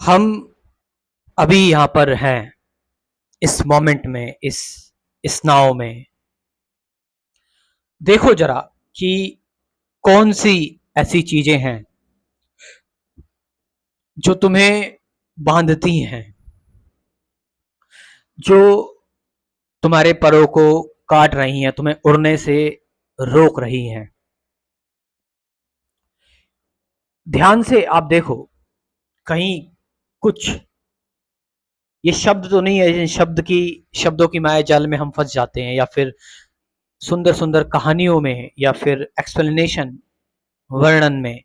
हम अभी यहाँ पर हैं, इस मोमेंट में, इस नाव में। देखो जरा कि कौन सी ऐसी चीजें हैं जो तुम्हें बांधती हैं, जो तुम्हारे परों को काट रही हैं, तुम्हें उड़ने से रोक रही हैं। ध्यान से आप देखो, कहीं कुछ ये शब्द तो नहीं है जिन शब्दों की माया जाल में हम फंस जाते हैं, या फिर सुंदर सुंदर कहानियों में, या फिर एक्सप्लेनेशन, वर्णन में।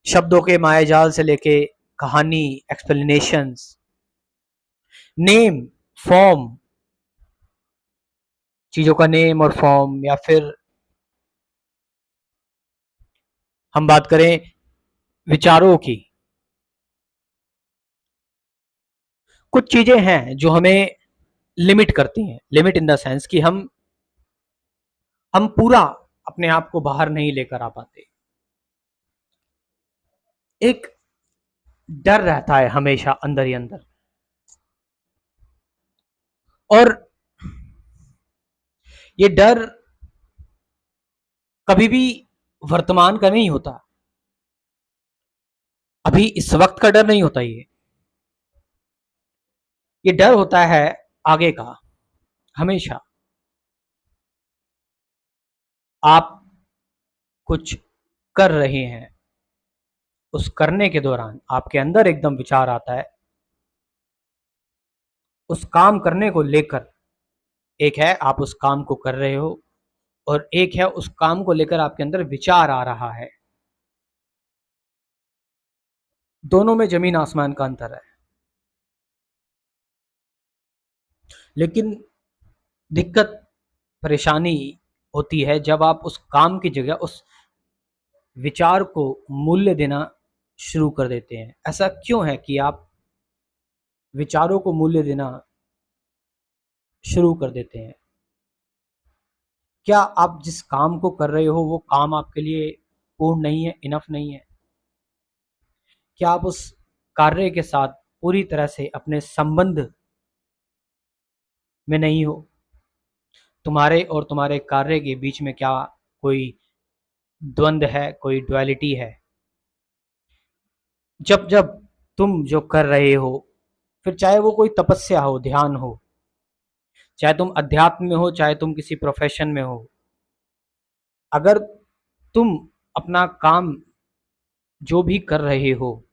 शब्दों के मायाजाल से लेके कहानी, एक्सप्लेनेशंस, नेम, फॉर्म, चीजों का नेम और फॉर्म, या फिर हम बात करें विचारों की। कुछ चीजें हैं जो हमें लिमिट करती हैं, लिमिट इन द सेंस कि हम पूरा अपने आप को बाहर नहीं लेकर आ पाते। एक डर रहता है हमेशा अंदर ही अंदर, और ये डर कभी भी वर्तमान का नहीं होता, अभी इस वक्त का डर नहीं होता। ये डर होता है आगे का। हमेशा आप कुछ कर रहे हैं, उस करने के दौरान आपके अंदर एकदम विचार आता है उस काम करने को लेकर। एक है आप उस काम को कर रहे हो, और एक है उस काम को लेकर आपके अंदर विचार आ रहा है। दोनों में जमीन आसमान का अंतर है। लेकिन दिक्कत, परेशानी होती है जब आप उस काम की जगह उस विचार को मूल्य देना शुरू कर देते हैं। ऐसा क्यों है कि आप विचारों को मूल्य देना शुरू कर देते हैं? क्या आप जिस काम को कर रहे हो वो काम आपके लिए पूर्ण नहीं है, इनफ नहीं है? क्या आप उस कार्य के साथ पूरी तरह से अपने संबंध में नहीं हो? तुम्हारे और तुम्हारे कार्य के बीच में क्या कोई द्वंद्व है, कोई ड्युअलिटी है? जब जब तुम जो कर रहे हो, फिर चाहे वो कोई तपस्या हो, ध्यान हो, चाहे तुम अध्यात्म में हो, चाहे तुम किसी प्रोफेशन में हो, अगर तुम अपना काम जो भी कर रहे हो,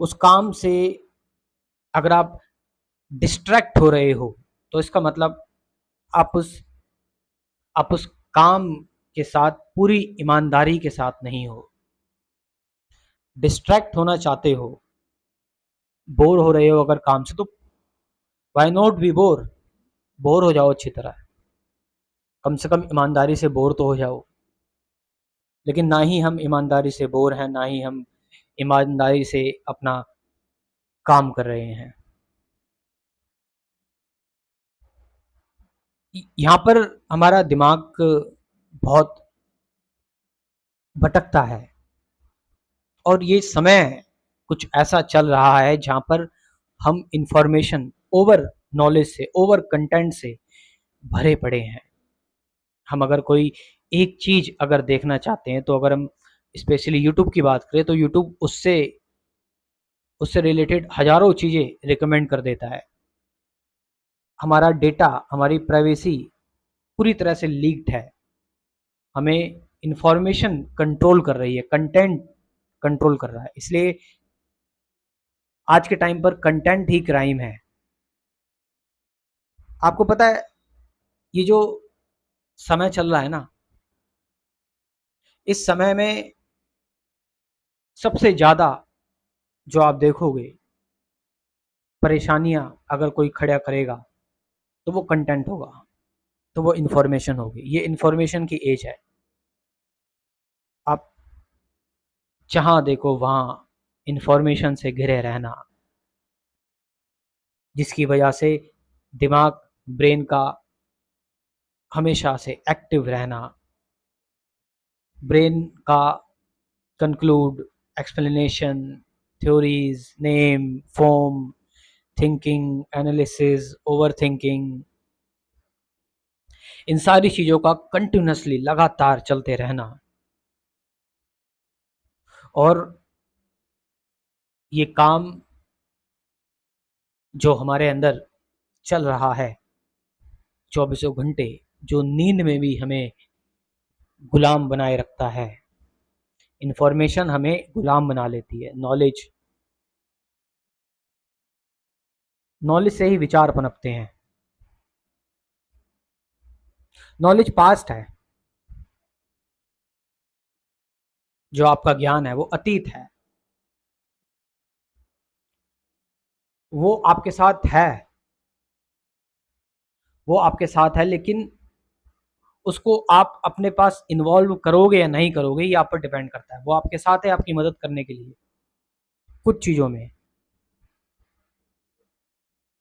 उस काम से अगर आप डिस्ट्रैक्ट हो रहे हो, तो इसका मतलब आप उस काम के साथ पूरी ईमानदारी के साथ नहीं हो। डिस्ट्रैक्ट होना चाहते हो, बोर हो रहे हो अगर काम से, तो why not be bore? Bore हो जाओ अच्छी तरह, कम से कम ईमानदारी से बोर तो हो जाओ। लेकिन ना ही हम ईमानदारी से बोर हैं, ना ही हम ईमानदारी से अपना काम कर रहे हैं। यहाँ पर हमारा दिमाग बहुत भटकता है, और ये समय कुछ ऐसा चल रहा है जहाँ पर हम इंफॉर्मेशन, ओवर नॉलेज से, ओवर कंटेंट से भरे पड़े हैं। हम अगर कोई एक चीज अगर देखना चाहते हैं, तो अगर हम स्पेशली यूट्यूब की बात करें, तो यूट्यूब उससे उससे रिलेटेड हजारों चीजें रिकमेंड कर देता है। हमारा डेटा, हमारी प्राइवेसी पूरी तरह से लीक्ड है। हमें इंफॉर्मेशन कंट्रोल कर रही है, कंटेंट कंट्रोल कर रहा है। इसलिए आज के टाइम पर कंटेंट ही क्राइम है। आपको पता है, ये जो समय चल रहा है ना, इस समय में सबसे ज्यादा जो आप देखोगे परेशानियां अगर कोई खड़ा करेगा, तो वो कंटेंट होगा, तो वो इंफॉर्मेशन होगी। ये इंफॉर्मेशन की एज है। आप जहां देखो वहां इंफॉर्मेशन से घिरे रहना, जिसकी वजह से दिमाग, ब्रेन का हमेशा से एक्टिव रहना, ब्रेन का conclude, explanation, theories, name, form, thinking, analysis, over thinking, इन सारी चीजों का कंटिन्यूसली लगातार चलते रहना, और ये काम जो हमारे अंदर चल रहा है चौबीसों घंटे, जो नींद में भी हमें गुलाम बनाए रखता है, इंफॉर्मेशन हमें गुलाम बना लेती है। नॉलेज, नॉलेज से ही विचार पनपते हैं। नॉलेज पास्ट है, जो आपका ज्ञान है वो अतीत है, वो आपके साथ है, वो आपके साथ है, लेकिन उसको आप अपने पास इन्वॉल्व करोगे या नहीं करोगे, ये आप पर डिपेंड करता है। वो आपके साथ है आपकी मदद करने के लिए कुछ चीज़ों में,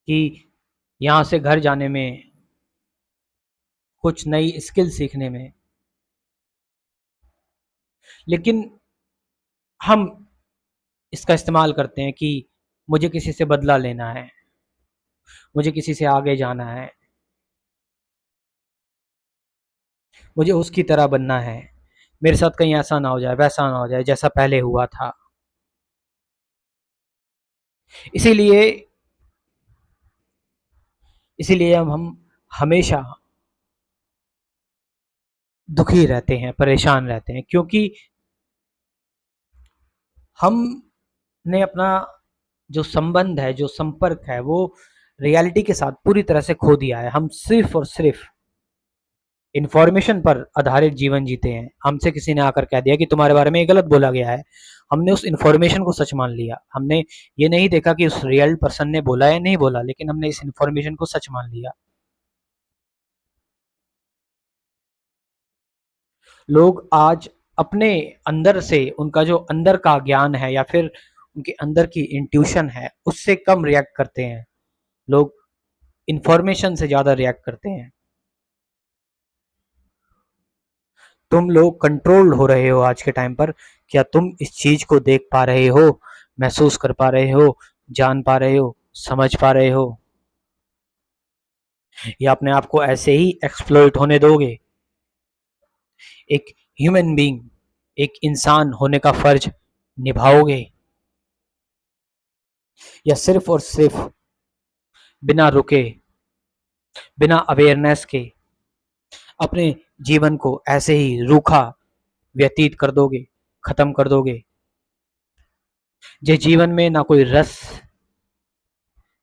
कि यहाँ से घर जाने में, कुछ नई स्किल सीखने में, लेकिन हम इसका इस्तेमाल करते हैं कि मुझे किसी से बदला लेना है, मुझे किसी से आगे जाना है, मुझे उसकी तरह बनना है, मेरे साथ कहीं ऐसा ना हो जाए, वैसा ना हो जाए जैसा पहले हुआ था। इसीलिए इसीलिए हम हमेशा दुखी रहते हैं, परेशान रहते हैं, क्योंकि हमने अपना जो संबंध है, जो संपर्क है, वो रियलिटी के साथ पूरी तरह से खो दिया है। हम सिर्फ और सिर्फ इंफॉर्मेशन पर आधारित जीवन जीते हैं। हमसे किसी ने आकर कह दिया कि तुम्हारे बारे में ये गलत बोला गया है, हमने उस इंफॉर्मेशन को सच मान लिया। हमने ये नहीं देखा कि उस रियल पर्सन ने बोला या नहीं बोला, लेकिन हमने इस इंफॉर्मेशन को सच मान लिया। लोग आज अपने अंदर से, उनका जो अंदर का ज्ञान है या फिर उनके अंदर की इंट्यूशन है, उससे कम रिएक्ट करते हैं। लोग इंफॉर्मेशन से ज्यादा रिएक्ट करते हैं। तुम लोग कंट्रोल्ड हो रहे हो आज के टाइम पर। क्या तुम इस चीज को देख पा रहे हो, महसूस कर पा रहे हो, जान पा रहे हो, समझ पा रहे हो, या अपने आप को ऐसे ही एक्सप्लॉइट होने दोगे? एक ह्यूमन बीइंग, एक इंसान होने का फर्ज निभाओगे, या सिर्फ और सिर्फ बिना रुके, बिना अवेयरनेस के अपने जीवन को ऐसे ही रूखा व्यतीत कर दोगे, खत्म कर दोगे? जिस जीवन में ना कोई रस,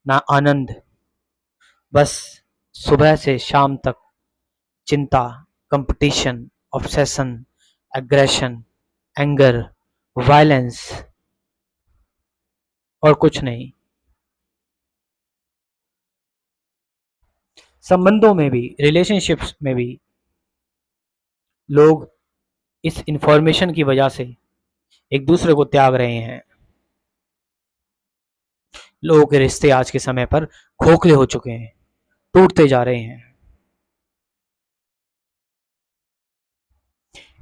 ना आनंद, बस सुबह से शाम तक चिंता, competition, obsession, aggression, anger, violence, और कुछ नहीं। संबंधों में भी, रिलेशनशिप्स में भी लोग इस इंफॉर्मेशन की वजह से एक दूसरे को त्याग रहे हैं। लोगों के रिश्ते आज के समय पर खोखले हो चुके हैं, टूटते जा रहे हैं।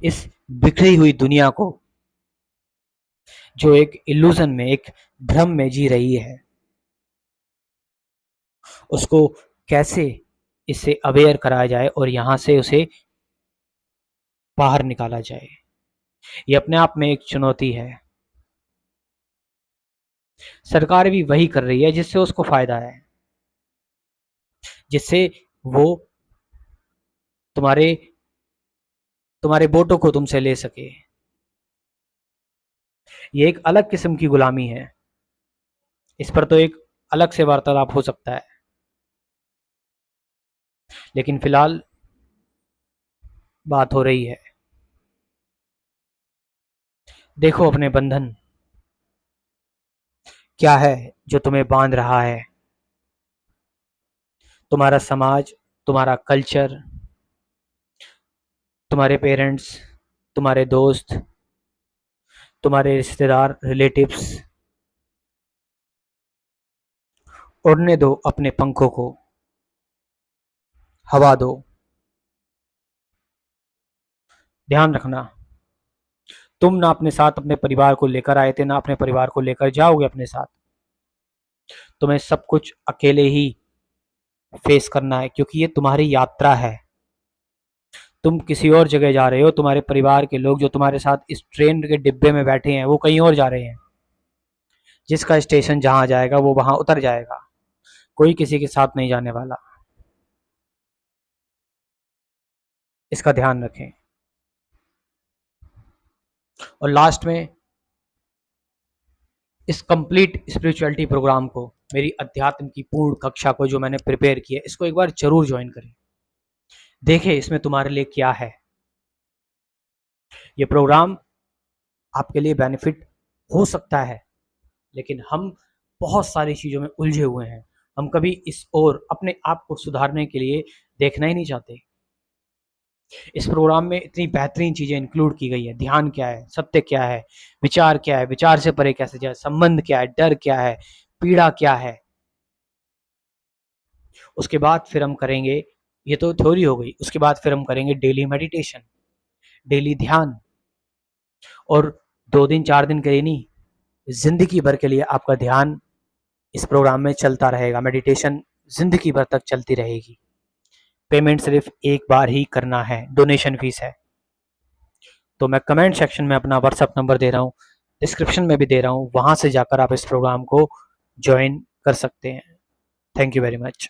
इस बिखरी हुई दुनिया को, जो एक इल्यूजन में, एक भ्रम में जी रही है, उसको कैसे इससे अवेयर कराया जाए और यहाँ से उसे बाहर निकाला जाए, ये अपने आप में एक चुनौती है। सरकार भी वही कर रही है जिससे उसको फायदा है, जिससे वो तुम्हारे तुम्हारे वोटों को तुमसे ले सके। ये एक अलग किस्म की गुलामी है। इस पर तो एक अलग से वार्तालाप हो सकता है, लेकिन फिलहाल बात हो रही है। देखो अपने बंधन क्या है जो तुम्हें बांध रहा है। तुम्हारा समाज, तुम्हारा कल्चर, तुम्हारे पेरेंट्स, तुम्हारे दोस्त, तुम्हारे रिश्तेदार, रिलेटिव्स। उड़ने दो अपने पंखों को, हवा दो। ध्यान रखना, तुम ना अपने साथ अपने परिवार को लेकर आए थे, ना अपने परिवार को लेकर जाओगे अपने साथ। तुम्हें सब कुछ अकेले ही फेस करना है, क्योंकि ये तुम्हारी यात्रा है। तुम किसी और जगह जा रहे हो, तुम्हारे परिवार के लोग जो तुम्हारे साथ इस ट्रेन के डिब्बे में बैठे हैं वो कहीं और जा रहे हैं। जिसका स्टेशन जहां जाएगा वो वहां उतर जाएगा, कोई किसी के साथ नहीं जाने वाला। इसका ध्यान रखें। और लास्ट में, इस कंप्लीट स्पिरिचुअलिटी प्रोग्राम को, मेरी अध्यात्म की पूर्ण कक्षा को जो मैंने प्रिपेयर किया, इसको एक बार जरूर ज्वाइन करें। देखें इसमें तुम्हारे लिए क्या है। ये प्रोग्राम आपके लिए बेनिफिट हो सकता है, लेकिन हम बहुत सारी चीज़ों में उलझे हुए हैं। हम कभी इस ओर अपने आप को सुधारने के लिए देखना ही नहीं चाहते। इस प्रोग्राम में इतनी बेहतरीन चीज़ें इंक्लूड की गई है। ध्यान क्या है, सत्य क्या है, विचार क्या है, विचार से परे कैसे जाए, संबंध क्या है, डर क्या है, पीड़ा क्या है। उसके बाद फिर हम करेंगे, ये तो थ्योरी हो गई, उसके बाद फिर हम करेंगे डेली मेडिटेशन, डेली ध्यान। और 2 दिन 4 दिन के लिए नहीं, जिंदगी भर के लिए आपका ध्यान इस प्रोग्राम में चलता रहेगा। मेडिटेशन जिंदगी भर तक चलती रहेगी। पेमेंट सिर्फ एक बार ही करना है, डोनेशन फीस है। तो मैं कमेंट सेक्शन में अपना व्हाट्सअप नंबर दे रहा हूँ, डिस्क्रिप्शन में भी दे रहा हूँ, वहाँ से जाकर आप इस प्रोग्राम को ज्वाइन कर सकते हैं। Thank you very much.